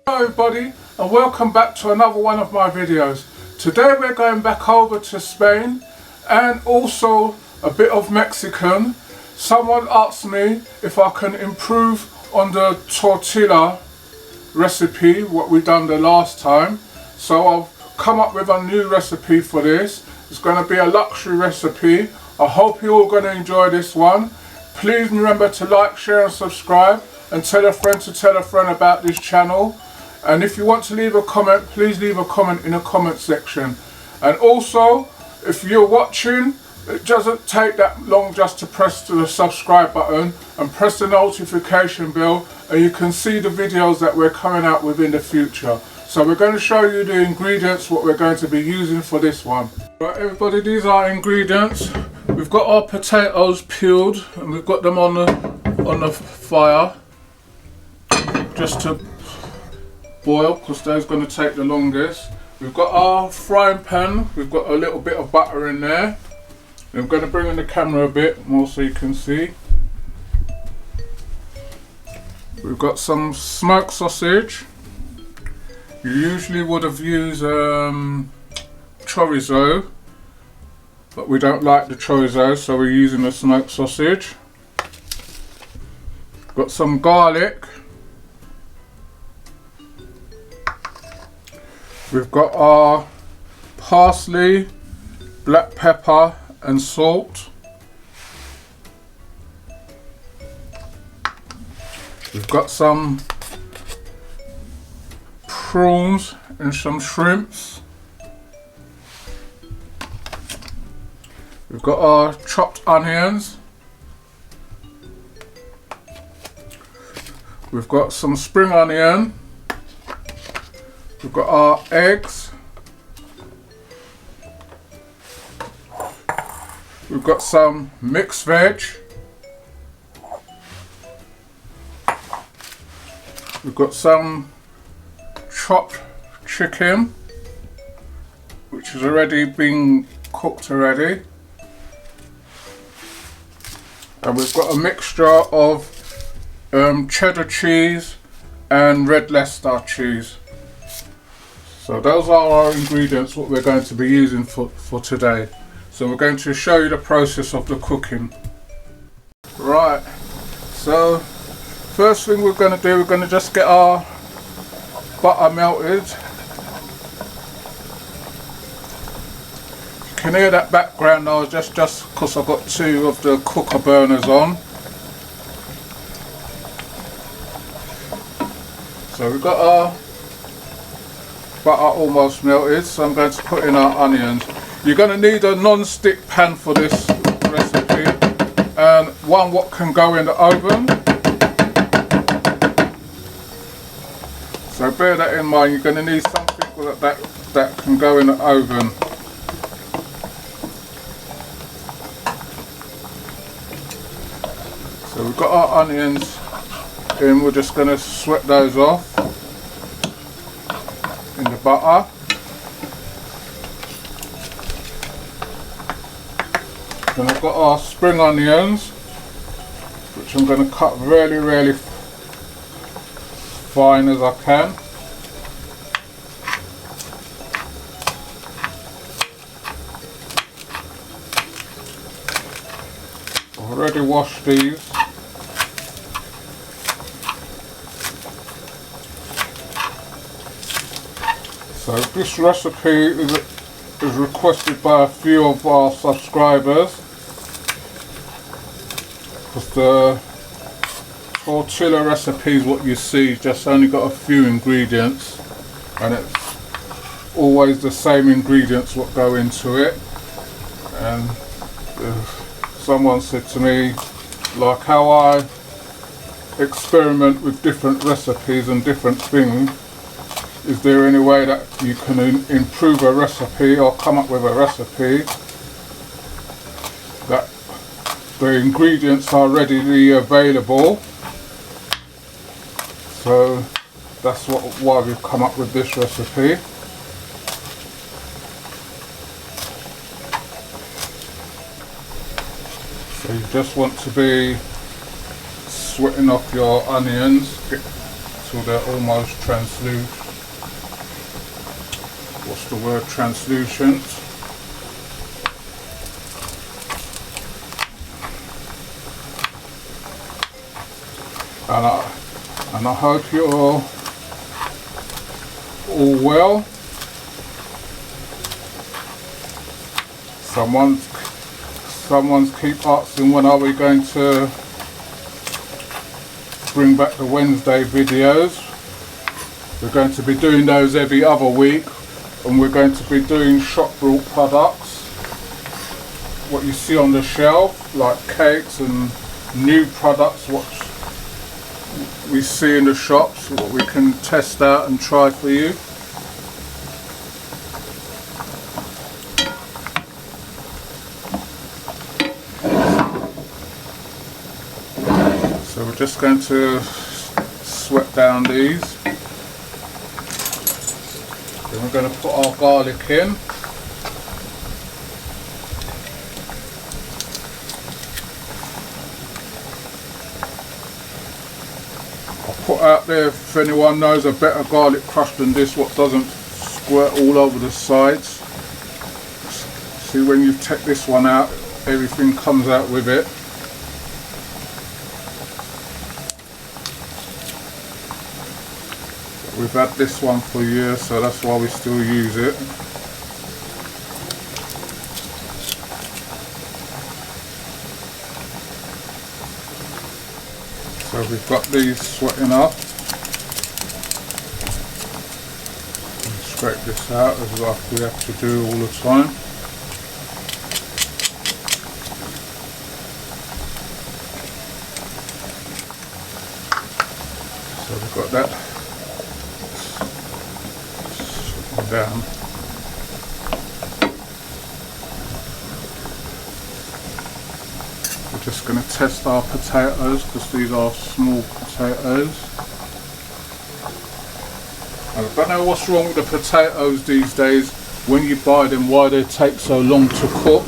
Hello everybody and welcome back to another one of my videos. Today we're going back over to Spain and also a bit of Mexican. Someone asked me if I can improve on the tortilla recipe, what we done the last time. So I've come up with a new recipe for this. It's going to be a luxury recipe. I hope you're all going to enjoy this one. Please remember to like, share and subscribe, and tell a friend to tell a friend about this channel. And if you want to leave a comment, please leave a comment in the comment section. And also, if you're watching, it doesn't take that long just to press the subscribe button and press the notification bell, and you can see the videos that we're coming out with in the future. So we're going to show you the ingredients, what we're going to be using for this one. Right everybody, these are ingredients. We've got our potatoes peeled and we've got them on the fire just to boil, because those going to take the longest. We've got our frying pan, we've got a little bit of butter in there. I'm going to bring in the camera a bit more so you can see. We've got some smoked sausage. You usually would have used chorizo, but we don't like the chorizo, so we're using the smoked sausage. Got some garlic. We've got our parsley, black pepper and salt. We've got some prawns and some shrimps. We've got our chopped onions. We've got some spring onion. We've got our eggs. We've got some mixed veg. We've got some chopped chicken, which has already been cooked already. And we've got a mixture of cheddar cheese and red Leicester cheese. So those are our ingredients, what we're going to be using for today. So we're going to show you the process of the cooking. Right, so first thing we're going to do, we're going to just get our butter melted. You can hear that background now, just because I've got two of the cooker burners on. So we've got our butter almost melted, so I'm going to put in our onions. You're going to need a non-stick pan for this recipe, and one what can go in the oven. So bear that in mind, you're going to need something that can go in the oven. So we've got our onions in, we're just going to sweat those off in the butter. Then I've got our spring onions, which I'm going to cut really fine as I can. I've already washed these. So this recipe is requested by a few of our subscribers, because the tortilla recipe is what you see, just only got a few ingredients, and it's always the same ingredients what go into it. And someone said to me, like how I experiment with different recipes and different things, is there any way that you can improve a recipe or come up with a recipe that the ingredients are readily available? So that's why we've come up with this recipe. So you just want to be sweating off your onions to till they're almost translucent. What's the word? Translucent. And I hope you're all well. Someone's keep asking when are we going to bring back the Wednesday videos. We're going to be doing those every other week, and we're going to be doing shop brought products. What you see on the shelf, like cakes and new products, what we see in the shops, what we can test out and try for you. So we're just going to sweat down these. Then we're going to put our garlic in. I'll put out there if anyone knows a better garlic crush than this, what doesn't squirt all over the sides. See, when you take this one out, everything comes out with it. We've had this one for years, so that's why we still use it. So we've got these sweating up. And scrape this out as like we have to do all the time. So we've got that down. We're just going to test our potatoes because these are small potatoes. I don't know what's wrong with the potatoes these days. When you buy them, why they take so long to cook.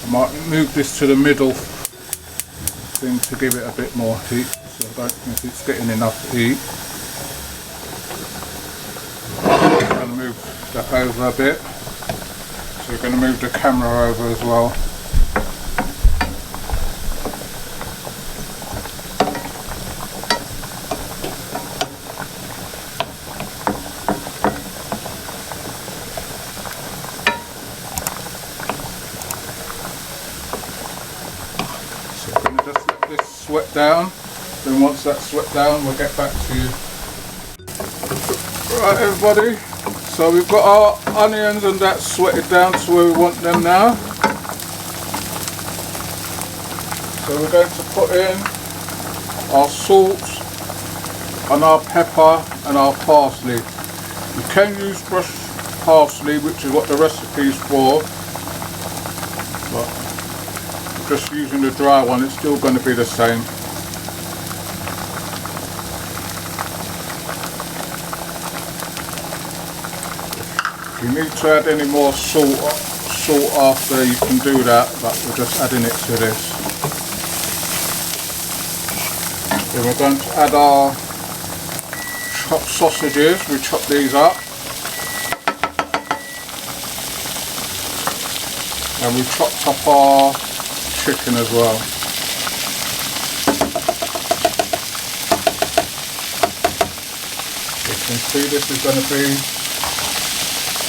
I might move this to the middle thing to give it a bit more heat. So I don't think it's getting enough heat. I'm going to move that over a bit. So we're going to move the camera over as well. So we're going to just let this sweat down. Then once that's sweat down, we'll get back to you. Right everybody, so we've got our onions and that sweated down to where we want them now. So we're going to put in our salt and our pepper and our parsley. You can use crushed parsley, which is what the recipe is for, but just using the dry one, it's still going to be the same. If you need to add any more salt after, you can do that, but we're just adding it to this. Then we're going to add our chopped sausages. We chop these up. And we chopped up our chicken as well. You can see this is going to be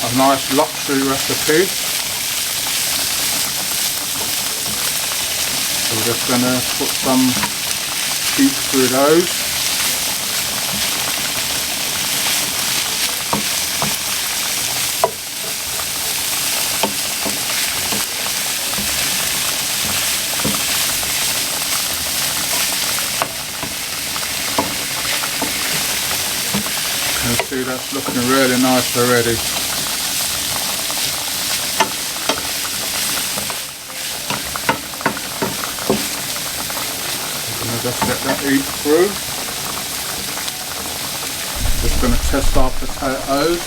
a nice luxury recipe. So we're just going to put some heat through those. You can see that's looking really nice already. Just let that eat through. Just going to test our potatoes.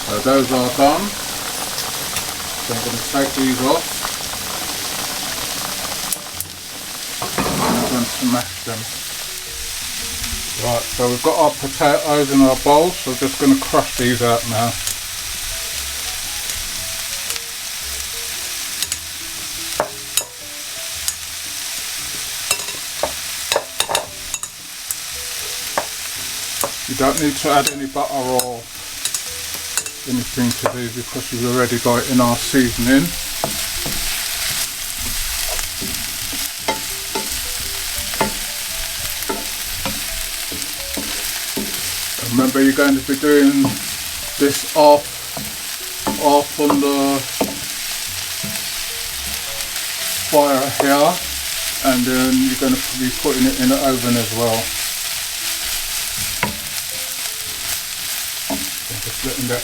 So those are done. So I'm going to take these off. to mash them. Right, so we've got our potatoes in our bowl, so we're just going to crush these out now. You don't need to add any butter or anything to these because we've already got it in our seasoning. Remember, you're going to be doing this off on the fire here, and then you're going to be putting it in the oven as well. Just letting that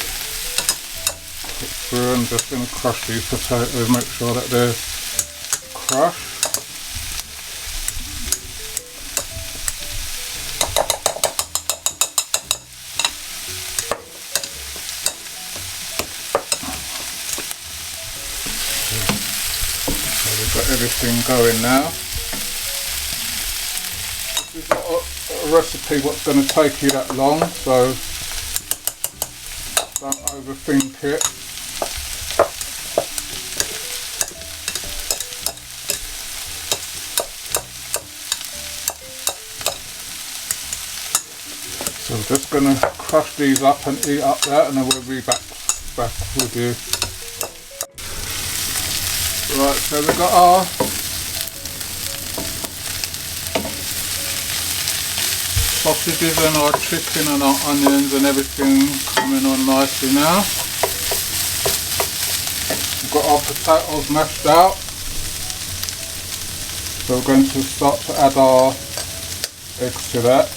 cook through. I'm just going to crush these potatoes, make sure that they're crushed. So we've got everything going now. This is not a recipe what's going to take you that long, so don't overthink it. So I'm just going to crush these up and eat up that, and then we'll be back with you. Right, so we've got our sausages and our chicken and our onions and everything coming on nicely now. We've got our potatoes mashed out, so we're going to start to add our eggs to that.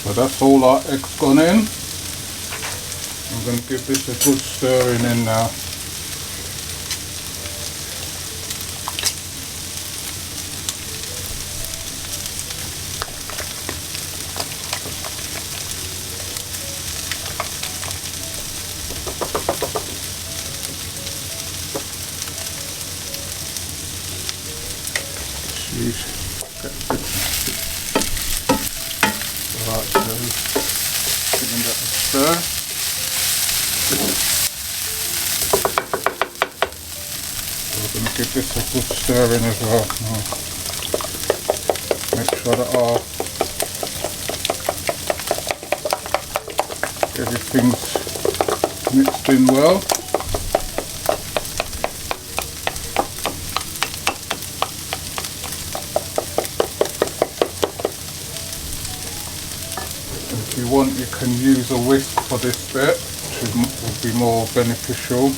So that's all our eggs gone in. I'm going to give this a good stirring in now. Right, so giving that a stir. So we're going to give this a good stir in as well. Now, make sure that everything's mixed in well. If you want, you can use a whisk for this bit, which will be more beneficial.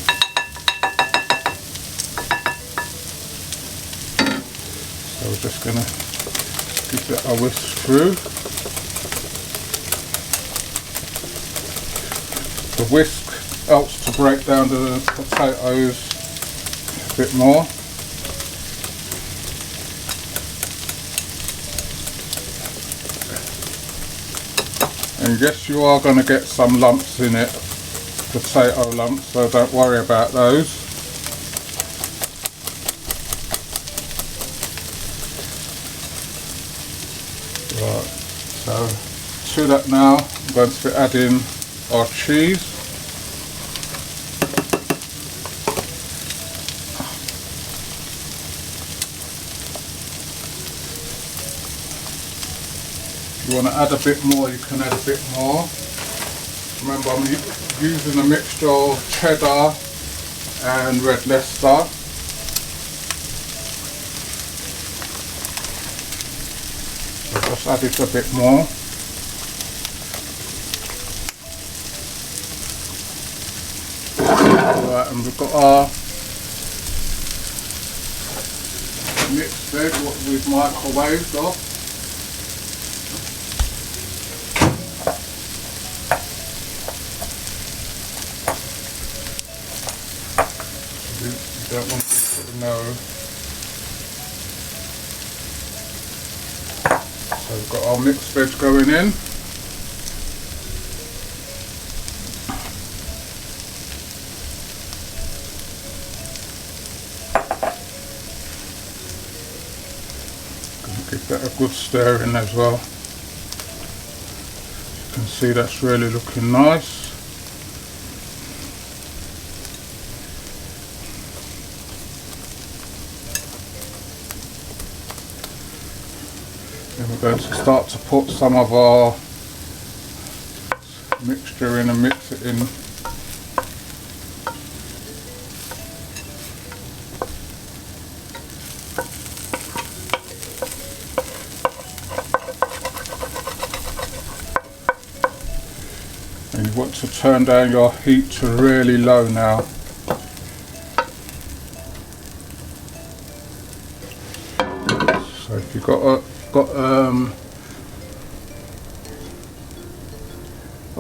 So we're just going to give it a whisk through. The whisk helps to break down the potatoes a bit more. And yes, you are going to get some lumps in it, potato lumps, so don't worry about those. Right, so to that now, I'm going to be adding our cheese. If you want to add a bit more, you can add a bit more. Remember, I'm using a mixture of cheddar and red Leicester. So just add it a bit more. Right, and we've got our mixed egg, what we've microwaved off. You don't want to put no we've got our mixed veg going in. Gonna give that a good stir in as well. You can see that's really looking nice. Then we're going to start to put some of our mixture in and mix it in. And you want to turn down your heat to really low now. So if you've got a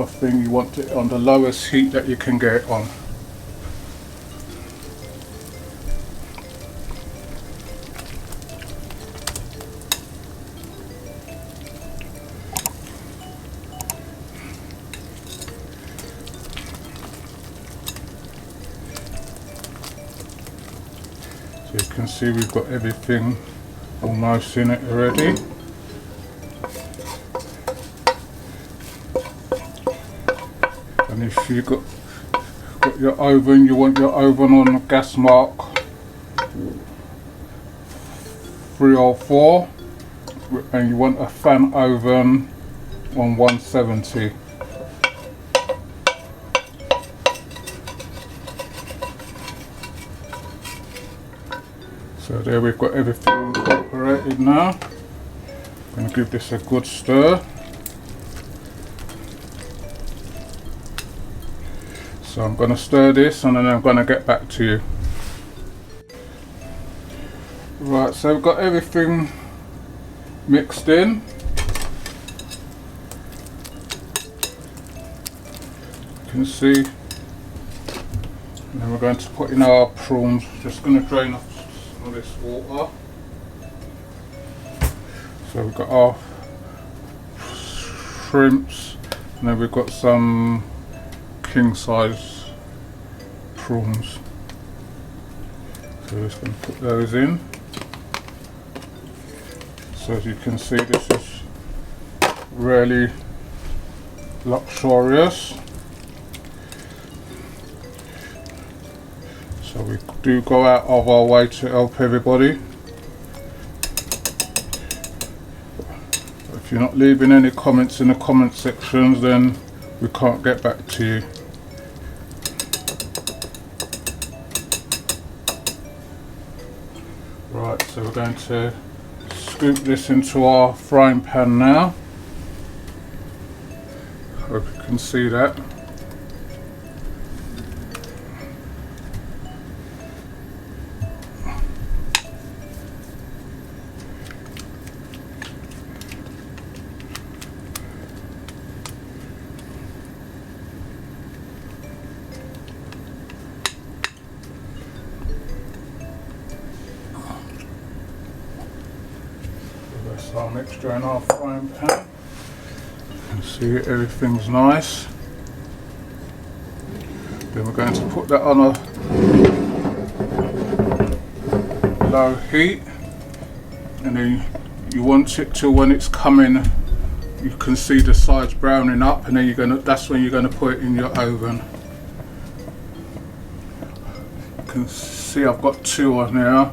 thing, you want it on the lowest heat that you can get it on. So you can see we've got everything almost in it already. And if you've got your oven, you want your oven on the gas mark 304, and you want a fan oven on 170. So there we've got everything incorporated now. I'm going to give this a good stir. So I'm going to stir this and then I'm going to get back to you. Right, so we've got everything mixed in. You can see. And then we're going to put in our prawns. Just going to drain off some of this water. So we've got our shrimps, and then we've got some king size prawns. So we're just going to put those in. So as you can see, this is really luxurious. So we do go out of our way to help everybody. If you're not leaving any comments in the comment sections, then we can't get back to you. Right, so we're going to scoop this into our frying pan now. Hope you can see that. That's our mixture in our frying pan. You can see everything's nice. Then we're going to put that on a low heat, and then you want it to, when it's coming, you can see the sides browning up, and then that's when you're going to put it in your oven. You can see I've got two on here.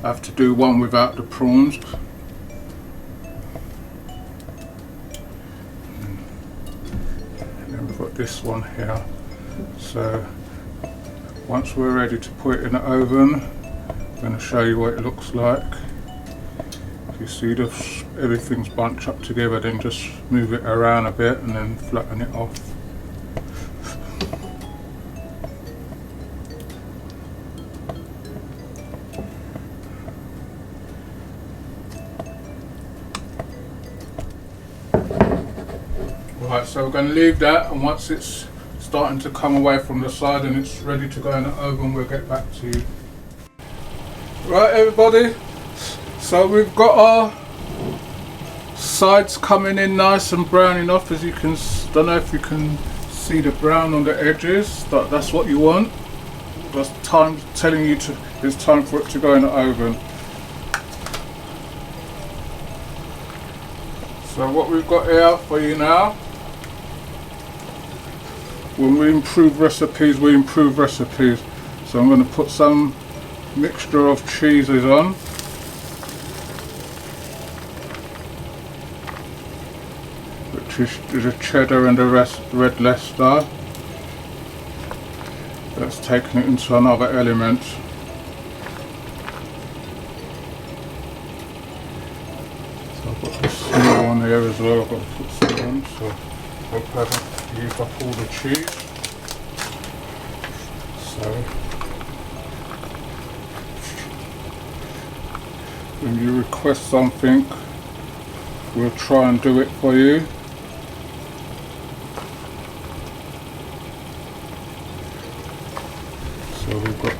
I have to do one without the prawns. Got this one here. So once we're ready to put it in the oven, I'm going to show you what it looks like. If you see everything's bunched up together, then just move it around a bit and then flatten it off. Right, so we're going to leave that, and once it's starting to come away from the side and it's ready to go in the oven, we'll get back to you. Right everybody, so we've got our sides coming in nice and browning off, as you can, don't know if you can see the brown on the edges, but that's what you want. That's time telling you to, it's time for it to go in the oven. So what we've got here for you now, when we improve recipes, we improve recipes. So I'm going to put some mixture of cheeses on. Which is the cheddar and the red Leicester. That's taking it into another element. So I've got this small one here as well. I've got to put some on. So I hope I haven't used up all the cheese. So when you request something, we'll try and do it for you. So we've got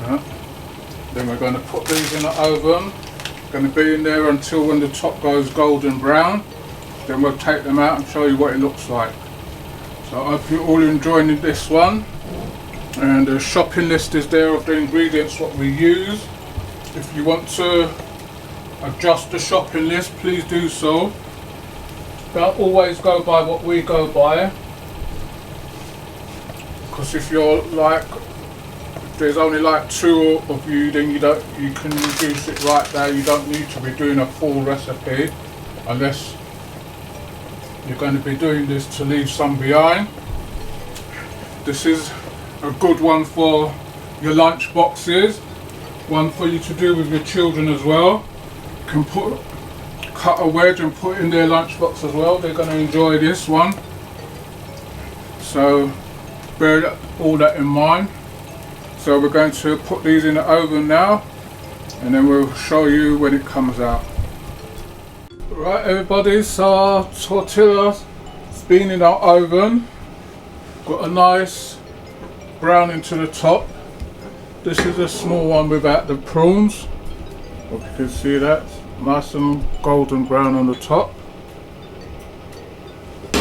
that. Then we're going to put these in the oven. Going to be in there until when the top goes golden brown. Then we'll take them out and show you what it looks like. So I hope you're all enjoying this one. And the shopping list is there of the ingredients what we use. If you want to adjust the shopping list, please do so. Don't always go by what we go by, because if you're like, if there's only like 2 of you, then you can reduce it right there. You don't need to be doing a full recipe unless you're going to be doing this to leave some behind. This is a good one for your lunch boxes, one for you to do with your children as well. You can cut a wedge and put it in their lunchbox as well. They're going to enjoy this one. So bear all that in mind. So we're going to put these in the oven now, and then we'll show you when it comes out. Right everybody, so our tortilla's been in our oven. Got a nice browning to the top. This is a small one without the prawns. Hope you can see that. Nice and golden brown on the top. So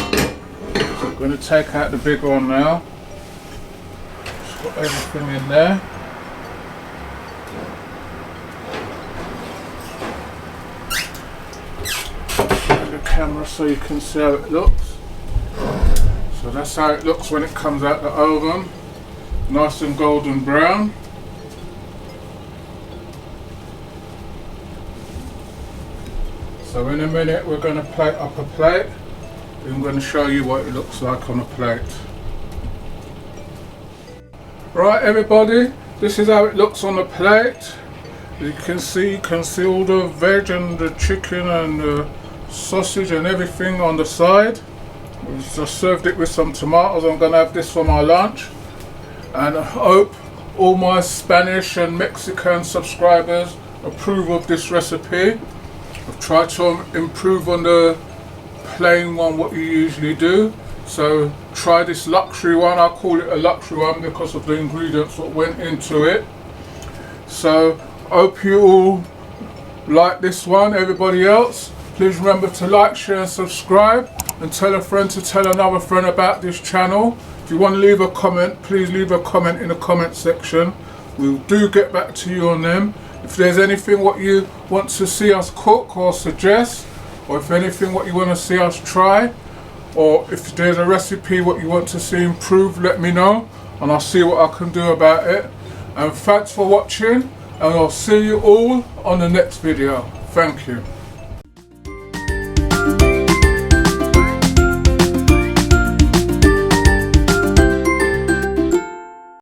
I'm going to take out the big one now. Just got everything in there. Put the camera so you can see how it looks. So that's how it looks when it comes out the oven. Nice and golden brown. So in a minute we're going to plate up a plate. I'm going to show you what it looks like on a plate. Right everybody, this is how it looks on the plate. You can see all the veg and the chicken and the sausage and everything on the side. We've just served it with some tomatoes. I'm going to have this for my lunch. And I hope all my Spanish and Mexican subscribers approve of this recipe. I've tried to improve on the plain one what you usually do. So try this luxury one. I call it a luxury one because of the ingredients that went into it. So hope you all like this one. Everybody else, please remember to like, share and subscribe, and tell a friend to tell another friend about this channel. If you want to leave a comment, please leave a comment in the comment section. We'll do get back to you on them. If there's anything what you want to see us cook or suggest, or if anything what you want to see us try, or if there's a recipe what you want to see improved, let me know and I'll see what I can do about it. And thanks for watching, and I'll see you all on the next video. Thank you.